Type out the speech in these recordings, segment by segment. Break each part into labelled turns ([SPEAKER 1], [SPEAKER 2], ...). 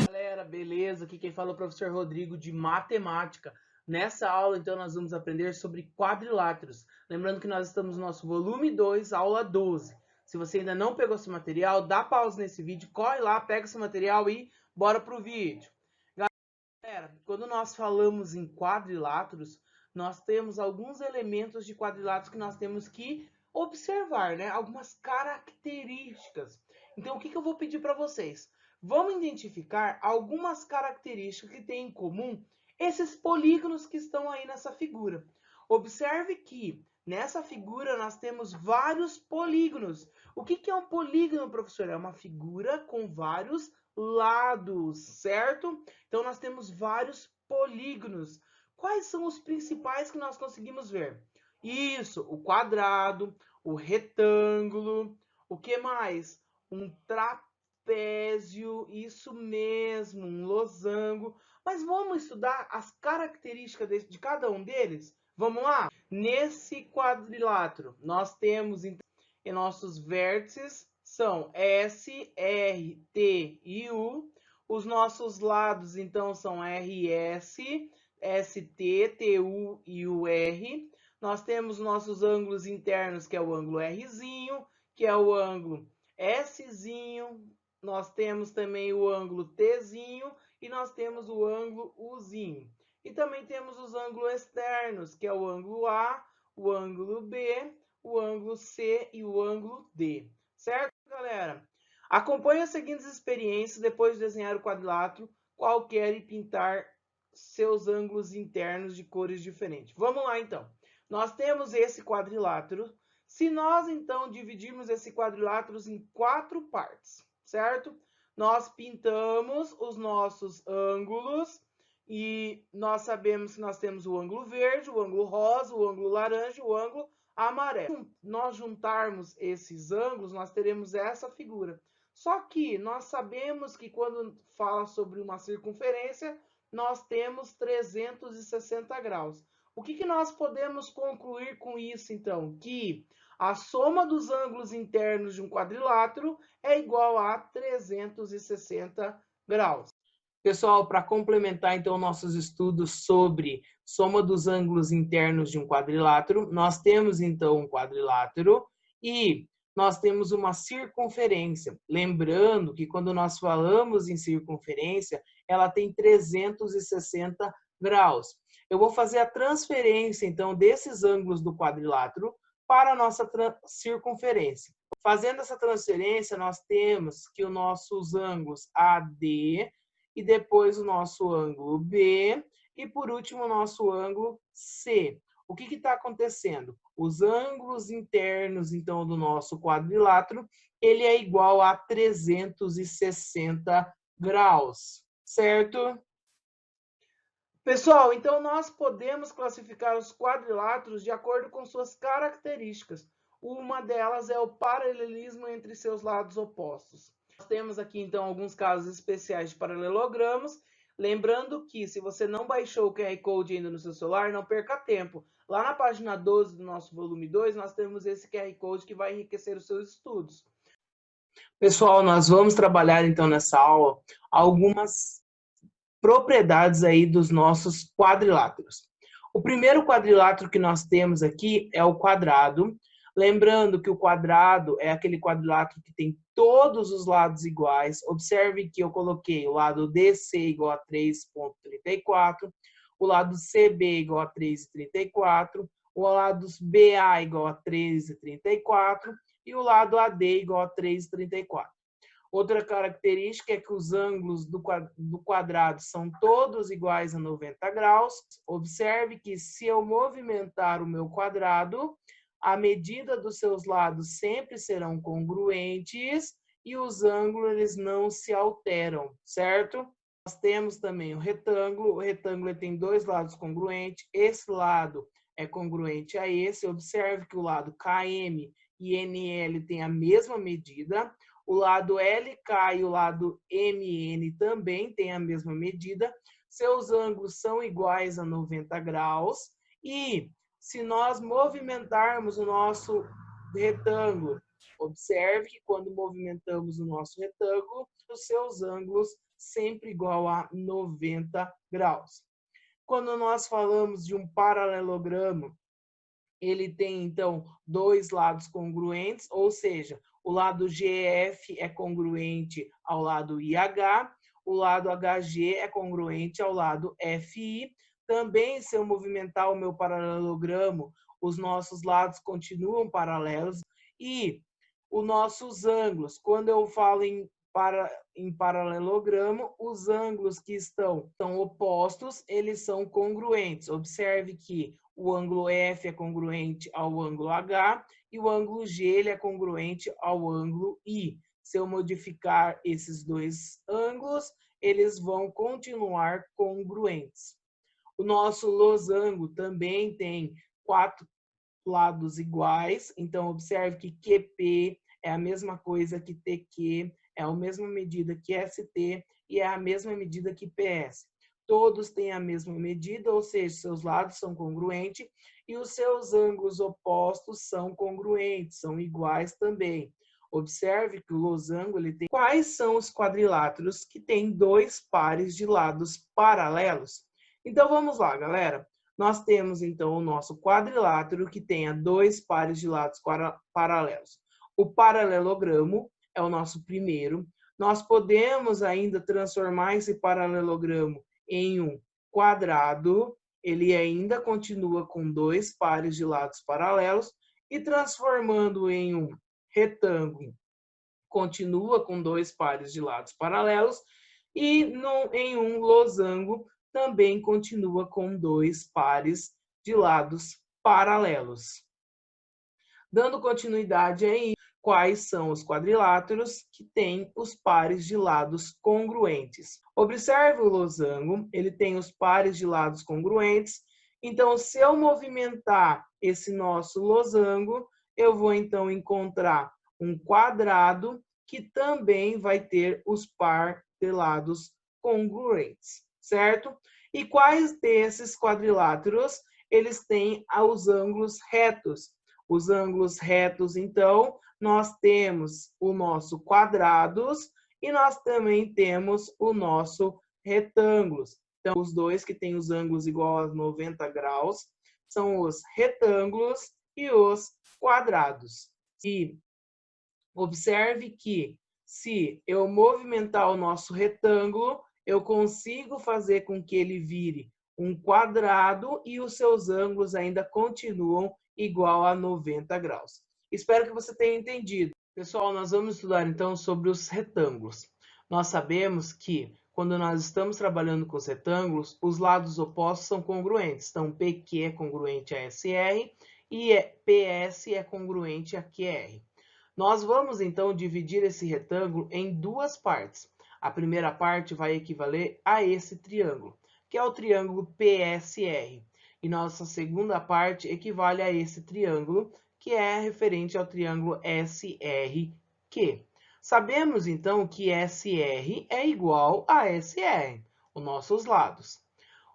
[SPEAKER 1] Galera, beleza? Aqui quem fala é o professor Rodrigo de Matemática. Nessa aula, então, nós vamos aprender sobre quadriláteros. Lembrando que nós estamos no nosso volume 2, aula 12. Se você ainda não pegou esse material, dá pausa nesse vídeo, corre lá, pega esse material e bora pro vídeo. Galera, quando nós falamos em quadriláteros, nós temos alguns elementos de quadriláteros que nós temos que observar, né? Algumas características. Então, o que eu vou pedir para vocês? Vamos identificar algumas características que têm em comum esses polígonos que estão aí nessa figura. Observe que nessa figura nós temos vários polígonos. O que é um polígono, professor? É uma figura com vários lados, certo? Então, nós temos vários polígonos. Quais são os principais que nós conseguimos ver? Isso, o quadrado, o retângulo, o que mais? Um trapézio, isso mesmo, um losango. Mas vamos estudar as características de cada um deles? Vamos lá? Nesse quadrilátero, nós temos então, em nossos vértices são S, R, T e U. Os nossos lados, então, são RS, ST, TU e UR. Nós temos nossos ângulos internos, que é o ângulo Rzinho, que é o ângulo Szinho. Nós temos também o ângulo Tzinho e nós temos o ângulo Uzinho. E também temos os ângulos externos, que é o ângulo A, o ângulo B, o ângulo C e o ângulo D. Certo, galera? Acompanhe as seguintes experiências depois de desenhar o quadrilátero qualquer e pintar seus ângulos internos de cores diferentes. Vamos lá, então. Nós temos esse quadrilátero. Se nós, então, dividirmos esse quadrilátero em 4 partes, certo? Nós pintamos os nossos ângulos e nós sabemos que nós temos o ângulo verde, o ângulo rosa, o ângulo laranja e o ângulo amarelo. Se nós juntarmos esses ângulos, nós teremos essa figura. Só que nós sabemos que quando fala sobre uma circunferência, nós temos 360 graus. O que nós podemos concluir com isso, então? Que a soma dos ângulos internos de um quadrilátero é igual a 360 graus. Pessoal, para complementar, então, nossos estudos sobre soma dos ângulos internos de um quadrilátero, nós temos, então, um quadrilátero e nós temos uma circunferência. Lembrando que quando nós falamos em circunferência, ela tem 360 graus. Eu vou fazer a transferência, então, desses ângulos do quadrilátero para a nossa circunferência. Fazendo essa transferência, nós temos que os nossos ângulos AD e depois o nosso ângulo B e, por último, o nosso ângulo C. O que está acontecendo? Os ângulos internos, então, do nosso quadrilátero, ele é igual a 360 graus, certo? Pessoal, então nós podemos classificar os quadriláteros de acordo com suas características. Uma delas é o paralelismo entre seus lados opostos. Nós temos aqui, então, alguns casos especiais de paralelogramos. Lembrando que, se você não baixou o QR Code ainda no seu celular, não perca tempo. Lá na página 12 do nosso volume 2, nós temos esse QR Code que vai enriquecer os seus estudos. Pessoal, nós vamos trabalhar, então, nessa aula, algumas propriedades aí dos nossos quadriláteros. O primeiro quadrilátero que nós temos aqui é o quadrado. Lembrando que o quadrado é aquele quadrilátero que tem todos os lados iguais. Observe que eu coloquei o lado DC igual a 3,34, o lado CB igual a 3,34, o lado BA igual a 3,34 e o lado AD igual a 3,34. Outra característica é que os ângulos do quadrado são todos iguais a 90 graus. Observe que se eu movimentar o meu quadrado, a medida dos seus lados sempre serão congruentes e os ângulos eles não se alteram, certo? Nós temos também o retângulo tem dois lados congruentes, esse lado é congruente a esse. Observe que o lado KM e NL tem a mesma medida, o lado LK e o lado MN também tem a mesma medida, seus ângulos são iguais a 90 graus e se nós movimentarmos o nosso retângulo, observe que quando movimentamos o nosso retângulo, os seus ângulos sempre igual a 90 graus. Quando nós falamos de um paralelogramo, ele tem, então, dois lados congruentes, ou seja, o lado GF é congruente ao lado IH, o lado HG é congruente ao lado FI. Também, se eu movimentar o meu paralelogramo, os nossos lados continuam paralelos. E os nossos ângulos, quando eu falo em paralelogramo, os ângulos que são opostos, eles são congruentes. Observe que o ângulo F é congruente ao ângulo H e o ângulo G ele é congruente ao ângulo I. Se eu modificar esses dois ângulos, eles vão continuar congruentes. O nosso losango também tem 4 lados iguais, então observe que QP é a mesma coisa que TQ, é a mesma medida que ST e é a mesma medida que PS. Todos têm a mesma medida, ou seja, seus lados são congruentes e os seus ângulos opostos são congruentes, são iguais também. Observe que o losango ele tem... Quais são os quadriláteros que têm dois pares de lados paralelos? Então vamos lá, galera. Nós temos então o nosso quadrilátero que tenha dois pares de lados paralelos. O paralelogramo é o nosso primeiro. Nós podemos ainda transformar esse paralelogramo em um quadrado. Ele ainda continua com dois pares de lados paralelos. E transformando em um retângulo, continua com dois pares de lados paralelos. E em um losango, também continua com dois pares de lados paralelos. Dando continuidade aí, quais são os quadriláteros que têm os pares de lados congruentes? Observe o losango, ele tem os pares de lados congruentes. Então, se eu movimentar esse nosso losango, eu vou então encontrar um quadrado que também vai ter os pares de lados congruentes, certo? E quais desses quadriláteros eles têm os ângulos retos? Os ângulos retos, então, nós temos o nosso quadrados e nós também temos o nosso retângulos. Então, os dois que têm os ângulos igual a 90 graus são os retângulos e os quadrados. E observe que se eu movimentar o nosso retângulo, eu consigo fazer com que ele vire um quadrado e os seus ângulos ainda continuam igual a 90 graus. Espero que você tenha entendido. Pessoal, nós vamos estudar então sobre os retângulos. Nós sabemos que quando nós estamos trabalhando com os retângulos, os lados opostos são congruentes. Então, PQ é congruente a SR e PS é congruente a QR. Nós vamos então dividir esse retângulo em duas partes. A primeira parte vai equivaler a esse triângulo, que é o triângulo PSR. E nossa segunda parte equivale a esse triângulo, que é referente ao triângulo SRQ. Sabemos, então, que SR é igual a SR, os nossos lados.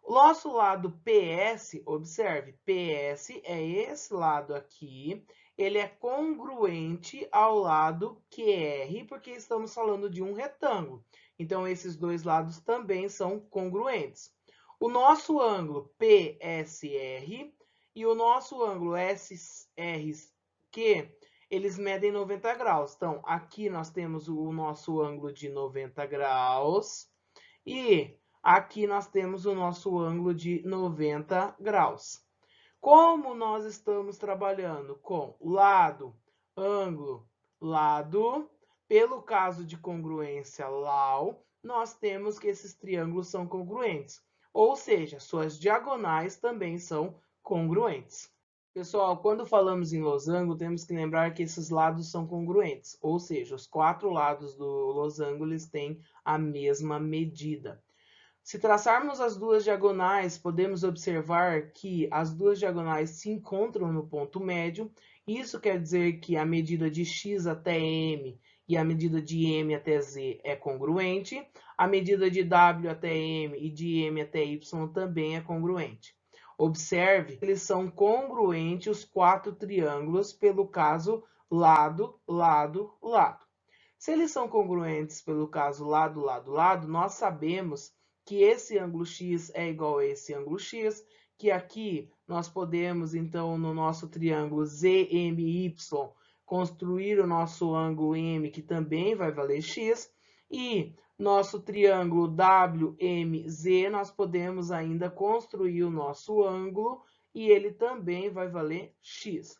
[SPEAKER 1] O nosso lado PS, observe, PS é esse lado aqui, ele é congruente ao lado QR, porque estamos falando de um retângulo. Então, esses dois lados também são congruentes. O nosso ângulo PSR e o nosso ângulo SRQ, eles medem 90 graus. Então, aqui nós temos o nosso ângulo de 90 graus e aqui nós temos o nosso ângulo de 90 graus. Como nós estamos trabalhando com lado, ângulo, lado, pelo caso de congruência LAU, nós temos que esses triângulos são congruentes. Ou seja, suas diagonais também são congruentes. Pessoal, quando falamos em losango, temos que lembrar que esses lados são congruentes. Ou seja, os 4 lados do losango eles têm a mesma medida. Se traçarmos as duas diagonais, podemos observar que as duas diagonais se encontram no ponto médio. Isso quer dizer que a medida de x até m e a medida de m até z é congruente. A medida de w até m e de m até y também é congruente. Observe que eles são congruentes os 4 triângulos pelo caso lado, lado, lado. Se eles são congruentes pelo caso lado, lado, lado, nós sabemos que esse ângulo x é igual a esse ângulo x, que aqui nós podemos, então, no nosso triângulo ZMY, construir o nosso ângulo M, que também vai valer x, e nosso triângulo WMZ, nós podemos ainda construir o nosso ângulo, e ele também vai valer x.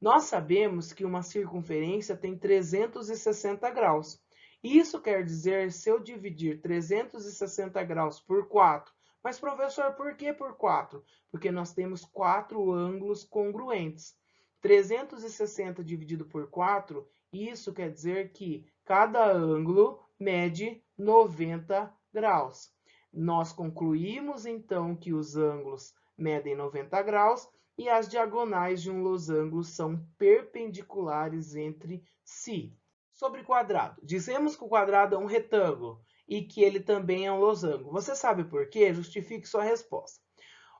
[SPEAKER 1] Nós sabemos que uma circunferência tem 360 graus. Isso quer dizer, se eu dividir 360 graus por 4, mas professor, por que por 4? Porque nós temos 4 ângulos congruentes. 360 dividido por 4, isso quer dizer que cada ângulo mede 90 graus. Nós concluímos, então, que os ângulos medem 90 graus e as diagonais de um losango são perpendiculares entre si. Sobre quadrado, dizemos que o quadrado é um retângulo e que ele também é um losango. Você sabe por quê? Justifique sua resposta.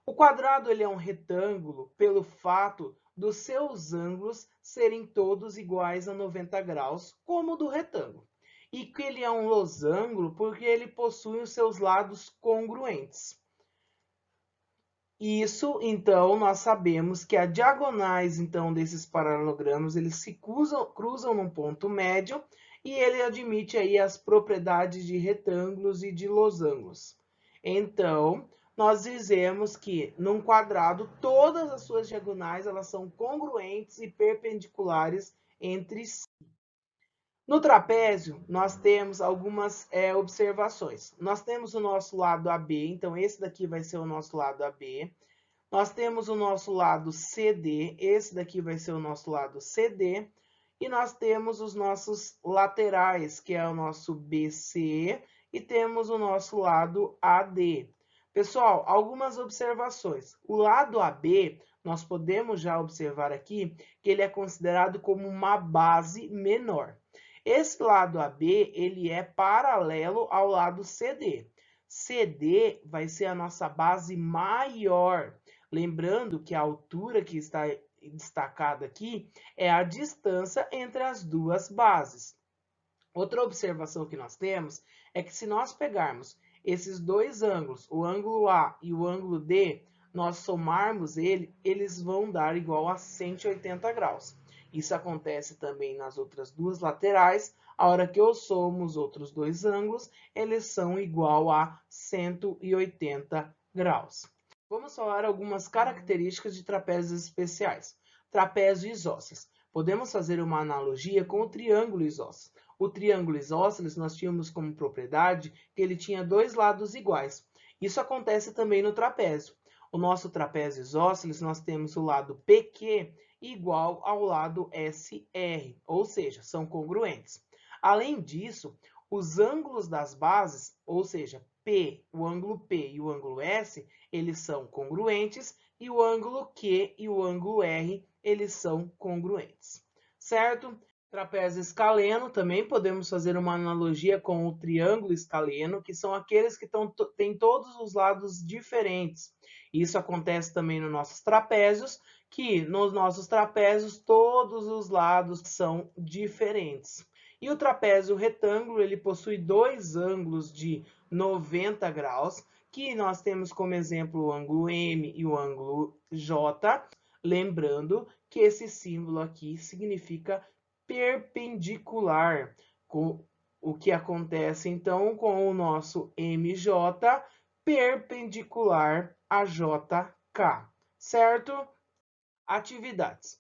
[SPEAKER 1] O quadrado ele é um retângulo pelo fato dos seus ângulos serem todos iguais a 90 graus, como o do retângulo. E que ele é um losango porque ele possui os seus lados congruentes. Isso, então, nós sabemos que as diagonais, então, desses paralelogramos, eles se cruzam num ponto médio e ele admite aí as propriedades de retângulos e de losangos. Então, nós dizemos que num quadrado, todas as suas diagonais, elas são congruentes e perpendiculares entre si. No trapézio, nós temos algumas observações. Nós temos o nosso lado AB, então esse daqui vai ser o nosso lado AB. Nós temos o nosso lado CD, esse daqui vai ser o nosso lado CD. E nós temos os nossos laterais, que é o nosso BC, e temos o nosso lado AD. Pessoal, algumas observações. O lado AB, nós podemos já observar aqui que ele é considerado como uma base menor. Esse lado AB, ele é paralelo ao lado CD. CD vai ser a nossa base maior. Lembrando que a altura que está destacada aqui é a distância entre as duas bases. Outra observação que nós temos é que se nós pegarmos esses dois ângulos, o ângulo A e o ângulo D, nós somarmos eles vão dar igual a 180 graus. Isso acontece também nas outras duas laterais. A hora que eu somo os outros dois ângulos, eles são igual a 180 graus. Vamos falar algumas características de trapézios especiais. Trapézio isósceles. Podemos fazer uma analogia com o triângulo isósceles. O triângulo isósceles nós tínhamos como propriedade que ele tinha dois lados iguais. Isso acontece também no trapézio. O nosso trapézio isósceles nós temos o lado PQ igual ao lado SR, ou seja, são congruentes. Além disso, os ângulos das bases, ou seja, P, o ângulo P e o ângulo S, eles são congruentes, e o ângulo Q e o ângulo R, eles são congruentes, certo? Trapézio escaleno, também podemos fazer uma analogia com o triângulo escaleno, que são aqueles que têm todos os lados diferentes. Isso acontece também nos nossos trapézios, que nos nossos trapézios todos os lados são diferentes. E o trapézio retângulo, ele possui dois ângulos de 90 graus, que nós temos como exemplo o ângulo M e o ângulo J, lembrando que esse símbolo aqui significa perpendicular. O que acontece então com o nosso MJ perpendicular a JK, certo? Atividades.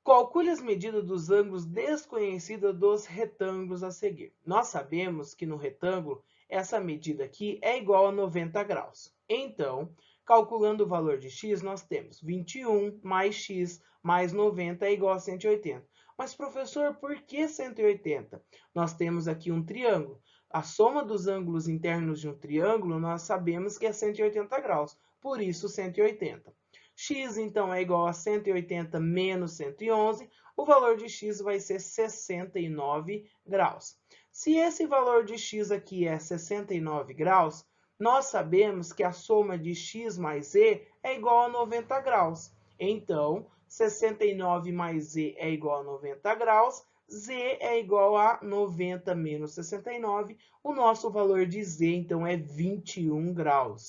[SPEAKER 1] Calcule as medidas dos ângulos desconhecidos dos retângulos a seguir. Nós sabemos que no retângulo, essa medida aqui é igual a 90 graus. Então, calculando o valor de x, nós temos 21 mais x mais 90 é igual a 180. Mas, professor, por que 180? Nós temos aqui um triângulo. A soma dos ângulos internos de um triângulo, nós sabemos que é 180 graus. Por isso, 180. X, então, é igual a 180 menos 111. O valor de x vai ser 69 graus. Se esse valor de x aqui é 69 graus, Nós sabemos que a soma de x mais z é igual a 90 graus. Então, 69 mais z é igual a 90 graus, z é igual a 90 menos 69. O nosso valor de z, então, é 21 graus.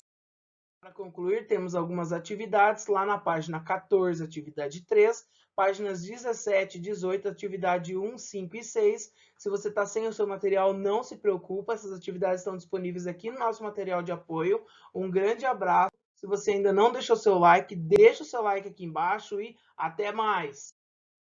[SPEAKER 1] Para concluir, temos algumas atividades lá na página 14, atividade 3, páginas 17 e 18, atividade 1, 5 e 6. Se você está sem o seu material, não se preocupa, essas atividades estão disponíveis aqui no nosso material de apoio. Um grande abraço. Se você ainda não deixou seu like, deixa o seu like aqui embaixo e até mais!